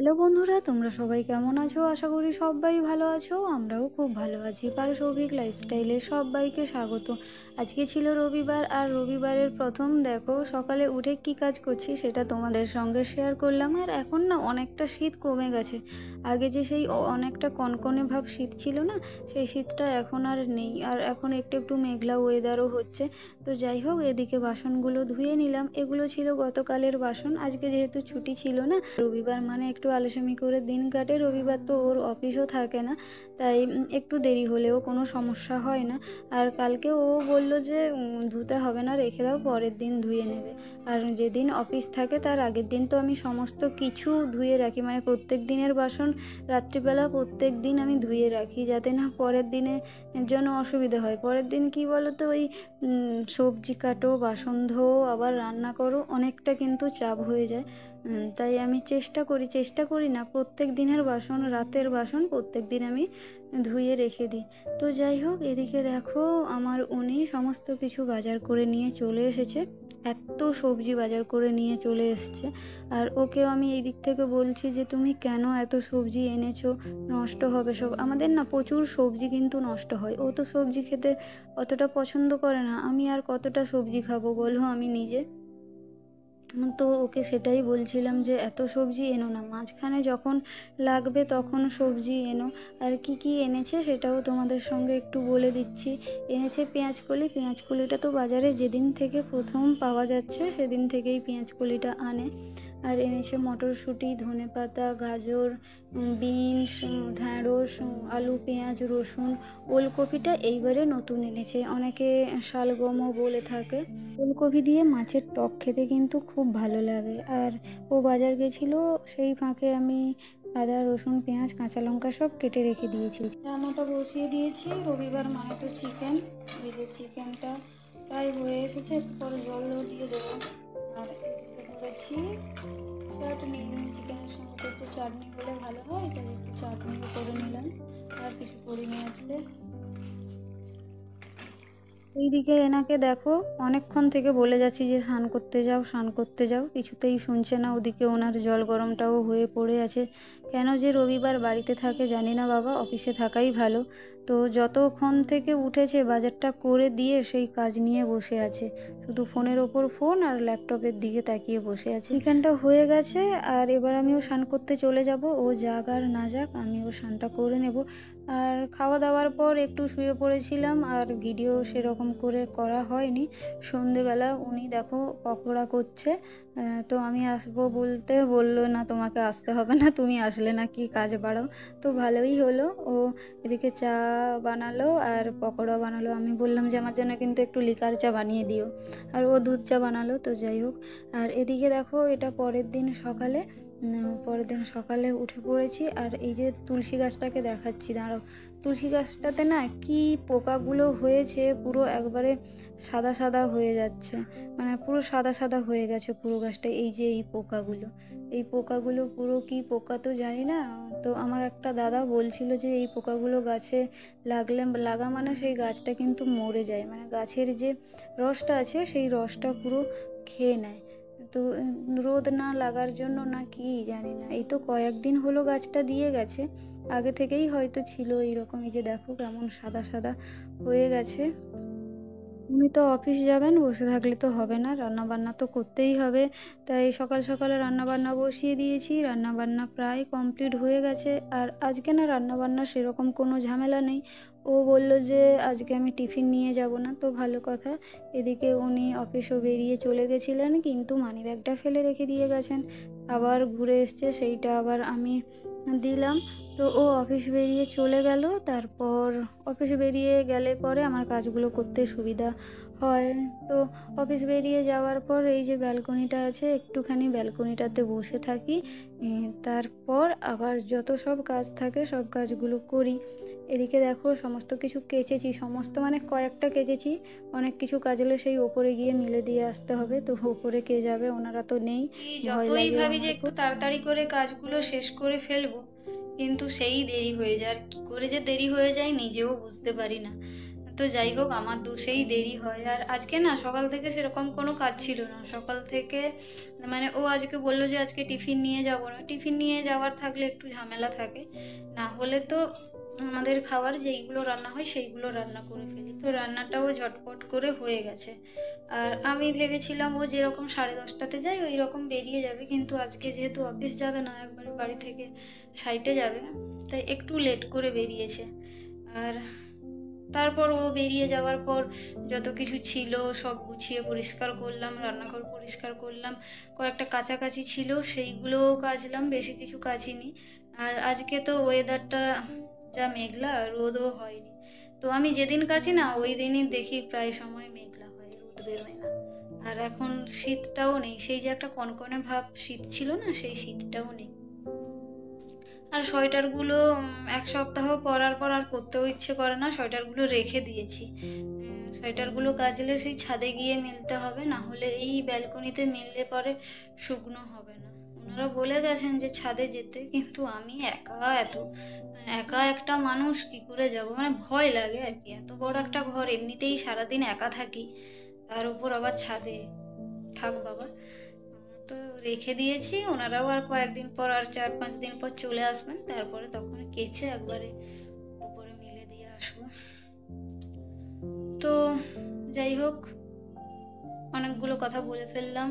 Hello বন্ধুরা, তোমরা সবাই কেমন আছো? আশা করি সবাই ভালো আছো। আমরাও খুব ভালো আছি। পারসৌভিক লাইফস্টাইলে সবাইকে স্বাগত। আজকে ছিল রবিবার, আর রবিবারের প্রথম দেখো সকালে উঠে কি কাজ করছি সেটা তোমাদের সঙ্গে শেয়ার করলাম। আর এখন না অনেকটা শীত কমে গেছে। আগে যে সেই অনেকটা কনকনে ভাব শীত ছিল না, সেই শীতটা এখন আর নেই। আর এখন একটু একটু মেঘলা ওয়েদারও হচ্ছে। তো যাই হোক, এদিকে বাসনগুলো ধুয়ে নিলাম। এগুলো ছিল গতকালের বাসন। আজকে যেহেতু ছুটি ছিল না, রবিবার মানে একটু আলসেমি করে দিন কাটে। রবিবার তো ওর অফিসও থাকে না, তাই একটু দেরি হলেও কোনো সমস্যা হয় না। আর কালকে ও বলল যে ধুতে হবে না, রেখে দাও, পরের দিন ধুয়ে নেবে। আর যেদিন অফিস থাকে তার আগের দিন তো আমি সমস্ত কিছু ধুয়ে রাখি, মানে প্রত্যেক দিনের বাসন রাত্রিবেলা প্রত্যেক দিন আমি ধুয়ে রাখি, যাতে না পরের দিনে জন্য অসুবিধা হয়। পরের দিন কি বলো তো, ওই সবজি কাটো, বাসন ধোও, আবার রান্না করো, অনেকটা কিন্তু চাপ হয়ে যায়। তাই আমি চেষ্টা করি না, প্রত্যেক দিনের বাসন, রাতের বাসন প্রত্যেক দিন আমি ধুয়ে রেখে দিই। তো যাই হোক, এদিকে দেখো আমার উনি সমস্ত কিছু বাজার করে নিয়ে চলে এসেছে। এত সবজি বাজার করে নিয়ে চলে এসেছে। আর ওকেও আমি এই দিক থেকে বলছি যে তুমি কেন এত সবজি এনেছো, নষ্ট হবে সব। আমাদের না প্রচুর সবজি কিন্তু নষ্ট হয়। ও তো সবজি খেতে অতটা পছন্দ করে না, আমি আর কতটা সবজি খাবো বলো আমি নিজে। তো ওকে সেটাই বলছিলাম যে এত সবজি এনো না, মাঝখানে যখন লাগবে তখন সবজি এনো। আর কি কি এনেছে সেটাও তোমাদের সঙ্গে একটু বলে দিচ্ছি। এনেছে পেঁয়াজকলি। পেঁয়াজকলিটা তো বাজারে যেদিন থেকে প্রথম পাওয়া যাচ্ছে সেদিন থেকেই পেঁয়াজকলিটা আনে। আর এনেছে মটরশুঁটি, ধনেপাতা, গাজর, বিনস, ঢ্যাঁড়স, আলু, পেঁয়াজ, রসুন। ওলকপিটা এইবারে নতুন এনেছে, অনেকে শালগমও বলে থাকে। ফুলকপি দিয়ে মাছের টক খেতে কিন্তু খুব ভালো লাগে। আর ও বাজার গেছিলো, সেই ফাঁকে আমি আদা, রসুন, পেঁয়াজ, কাঁচা লঙ্কা সব কেটে রেখে দিয়েছি। রান্নাটা বসিয়ে দিয়েছি। রবিবার মানে তো চিকেন। এই যে চিকেনটা প্রায় হয়ে এসেছে, পরে জলও দিয়ে দেবো। আর এদিকে করেছি চাটনি। চিকেনের সঙ্গে তো একটু চাটনি হলে ভালো হয়, তাই একটু চাটনিও করে নিলাম। আর কিছু করিনি আজকে। এইদিকে এনাকে দেখো, অনেকক্ষণ থেকে বলে যাচ্ছি যে স্নান করতে যাও, স্নান করতে যাও, কিছুতেই শুনছে না। ওদিকে ওনার জল গরমটাও হয়ে পড়ে আছে। কেন যে রবিবার বাড়িতে থাকে জানি না বাবা, অফিসে থাকাই ভালো। তো যতক্ষণ থেকে উঠেছে বাজারটা করে দিয়ে সেই কাজ নিয়ে বসে আছে, শুধু ফোনের ওপর ফোন আর ল্যাপটপের দিকে তাকিয়ে বসে আছে। চিকেনটা হয়ে গেছে, আর এবার আমিও স্নান করতে চলে যাব। ও যাক আর না যাক, আমিও স্নানটা করে নেব। আর খাওয়া দাওয়ার পর একটু শুয়ে পড়েছিলাম, আর ভিডিও সেরকম করে করা হয়নি। সন্ধেবেলা উনি দেখো পকোড়া করছে। তো আমি আসবো বলতে বললো, না তোমাকে আসতে হবে না, তুমি আসলে নাকি কাজ বাড়াও। তো ভালোই হলো। ও এদিকে চা বানালো আর পকোড়া বানালো। আমি বললাম যে আমার জন্য কিন্তু একটু লিকার চা বানিয়ে দিও, আর ও দুধ চা বানালো। তো যাই হোক, আর এদিকে দেখো এটা পরের দিন সকালে উঠে পড়েছি। আর এই যে তুলসী গাছটাকে দেখাচ্ছি, দাঁড়াও। তুলসী গাছটাতে না কি পোকাগুলো হয়েছে, পুরো একবারে সাদা সাদা হয়ে যাচ্ছে, মানে পুরো সাদা সাদা হয়ে গেছে পুরো গাছটা। এই যে এই পোকাগুলো পুরো কি পোকা তো জানি না। তো আমার একটা দাদা বলছিল যে এই পোকাগুলো গাছে লাগা মানে সেই গাছটা কিন্তু মরে যায়, মানে গাছের যে রসটা আছে সেই রসটা পুরো খেয়ে নেয়। তো রোদ না লাগার জন্য না কি জানি না, এই তো কয়েকদিন হলো গাছটা দিয়ে গেছে, আগে থেকেই হয়তো ছিল এইরকম। এই যে দেখো কেমন সাদা সাদা হয়ে গেছে। উনি তো অফিস যাবেন, বসে থাকলে তো হবে না, রান্নাবান্না তো করতেই হবে। তাই সকাল সকালে রান্নাবান্না বসিয়ে দিয়েছি। রান্নাবান্না প্রায় কমপ্লিট হয়ে গেছে। আর আজকে না রান্নাবান্না সেরকম কোনো ঝামেলা নেই। ও বলল যে আজকে আমি টিফিন নিয়ে যাব না, তো ভালো কথা। এদিকে উনি অফিসও বেরিয়ে চলে গেছিলেন, কিন্তু মানিব্যাগটা ফেলে রেখে দিয়ে গেছেন। আবার ঘুরে এসছে, সেইটা আবার আমি দিলাম। তো ও অফিস বেরিয়ে চলে গেল। তারপর অফিস বেরিয়ে গেলে পরে আমার কাজগুলো করতে সুবিধা হয়। তো অফিস বেরিয়ে যাওয়ার পর এই যে ব্যালকনিটা আছে, একটুখানি ব্যালকনিটাতে বসে থাকি। তারপর আবার যত সব কাজ থাকে সব কাজগুলো করি। এদিকে দেখো সমস্ত কিছু কেচেছি, সমস্ত মানে কয়েকটা কেচেছি। অনেক কিছু কাজলে সেই ওপরে গিয়ে মিলে দিয়ে আসতে হবে। তো ওপরে কে যাবে, ওনারা তো নেই। যতই ভাবি যে একটু তাড়াতাড়ি করে কাজগুলো শেষ করে ফেলবো, কিন্তু সেই দেরি হয়ে যায়। আর কী করে যে দেরি হয়ে যায় নিজেও বুঝতে পারি না। তো যাই হোক, আমার দোষেই দেরি হয়। আর আজকে না সকাল থেকে সেরকম কোনো কাজ ছিল না। সকাল থেকে মানে ও আজকে বললো যে আজকে টিফিন নিয়ে যাব না। টিফিন নিয়ে যাওয়ার থাকলে একটু ঝামেলা থাকে, না হলে তো আমাদের খাবার যেইগুলো রান্না হয় সেইগুলো রান্না করে ফেলি। তো রান্নাটাও ঝটপট করে হয়ে গেছে। আর আমি ভেবেছিলাম ও যেরকম 10:30টাতে যায় ওই রকম বেরিয়ে যাবে, কিন্তু আজকে যেহেতু অফিস যাবে না, একবারে বাড়ি থেকে সাইটে যাবে, তাই একটু লেট করে বেরিয়েছে। আর তারপর ও বেরিয়ে যাওয়ার পর যত কিছু ছিল সব গুছিয়ে পরিষ্কার করলাম, রান্নাঘর পরিষ্কার করলাম, কয়েকটা কাচাকাচি ছিল সেইগুলোও কাচলাম, বেশি কিছু কাচিনি। আর আজকে তো ওয়েদারটা যা মেঘলা, রোদও হয়নি। তো আমি যেদিন কাচি না ওই দিনই দেখি প্রায় সময় মেঘলা হয়, রোদ বেরোয় না। আর এখন শীতটাও নেই, সেই যে একটা কনকনে ভাব শীত ছিল না, সেই শীতটাও নেই। আর সোয়েটারগুলো 1 সপ্তাহ পরার পর আর পরতেও ইচ্ছে করে না, সোয়েটারগুলো রেখে দিয়েছি। সোয়েটারগুলো কাচলে সেই ছাদে গিয়ে মেলতে হবে, না হলে এই ব্যালকনিতে মেললে পরে শুকনো হবে না। ওনারা বলে গেছেন যে ছাদে যেতে, কিন্তু আমি একা একটা মানুষ কি করে যাব, মানে ভয় লাগে আর কি। এত বড় একটা ঘর, এমনিতেই সারাদিন একা থাকি, তার উপর আবার ছাদে। থাক বাবা, তো রেখে দিয়েছি। ওনারাও আর কয়েকদিন পর, আর 4-5 দিন পর চলে আসবেন, তারপরে তখন কেচে একবারে উপরে মিলে দিয়ে আসবো। তো যাই হোক, অনেকগুলো কথা বলে ফেললাম।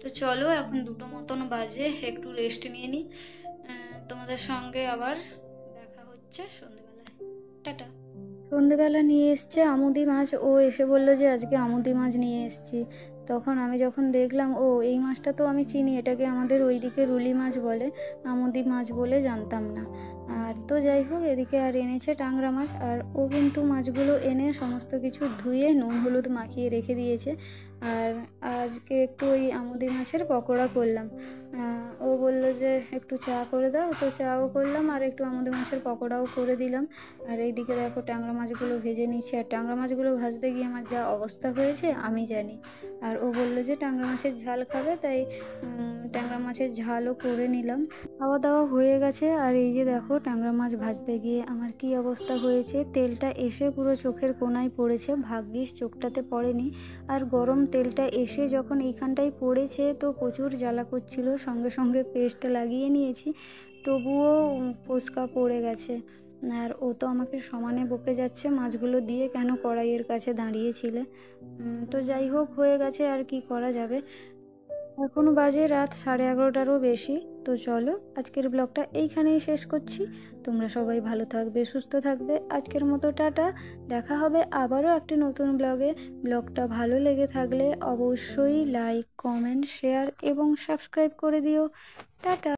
তো চলো, এখন 2টো মতন বাজে, একটু রেস্ট নিয়ে নিই। তোমাদের সঙ্গে আবার দেখা হচ্ছে সন্ধেবেলায়। টাটা। সন্ধেবেলা নিয়ে এসছে আমুদি মাছ। ও এসে বলল যে আজকে আমুদি মাছ নিয়ে এসছি। তখন আমি যখন দেখলাম, ও এই মাছটা তো আমি চিনি, এটাকে আমাদের ওইদিকে রুলি মাছ বলে, আমুদি মাছ বলে জানতাম না। আর তো যাই হোক, এদিকে আর এনেছে ট্যাংরা মাছ। আর ও কিন্তু মাছগুলো এনে সমস্ত কিছু ধুয়ে নুন হলুদ মাখিয়ে রেখে দিয়েছে। আর আজকে একটু ওই আমুদি মাছের পকোড়া করলাম। ও বললো যে একটু চা করে দাও, তো চাও করলাম আর একটু আমুদি মাছের পকোড়াও করে দিলাম। আর এইদিকে দেখো ট্যাংরা মাছগুলো ভেজে নিচ্ছি। আর ট্যাংরা মাছগুলো ভাজতে গিয়ে আমার যা অবস্থা হয়েছে আমি জানি। আর ও বললো যে ট্যাংরা মাছের ঝাল খাবে, তাই ট্যাংরা মাছের ঝালও করে নিলাম। খাওয়া দাওয়া হয়ে গেছে। আর এই যে দেখো ট্যাংরা মাছ ভাজতে গিয়ে আমার কি অবস্থা হয়েছে, তেলটা এসে পুরো চোখের কোনায় পড়েছে, ভাগ্যিস চোখটাতে পড়েনি। আর গরম তেলটা এসে যখন এইখানটায় পড়েছে তো প্রচুর জ্বালা করছিল, সঙ্গে সঙ্গে পেস্ট লাগিয়ে নিয়েছি, তবুও ফোস্কা পড়ে গেছে। আর ও তো আমাকে সমানে বকে যাচ্ছে, মাছগুলো দিয়ে কেন কড়াইয়ের কাছে দাঁড়িয়েছিলে। তো যাই হোক, হয়ে গেছে, আর কি করা যাবে। এখন বাজে রাত 11:30টারও বেশি। তো চলো, আজকের ব্লগটা এইখানেই শেষ করছি। তোমরা সবাই ভালো থাকবে, সুস্থ থাকবে। আজকের মতো টাটা। দেখা হবে আবারও একটি নতুন ব্লগে। ব্লগটা ভালো লেগে থাকলে অবশ্যই লাইক, কমেন্ট, শেয়ার এবং সাবস্ক্রাইব করে দিও। টাটা।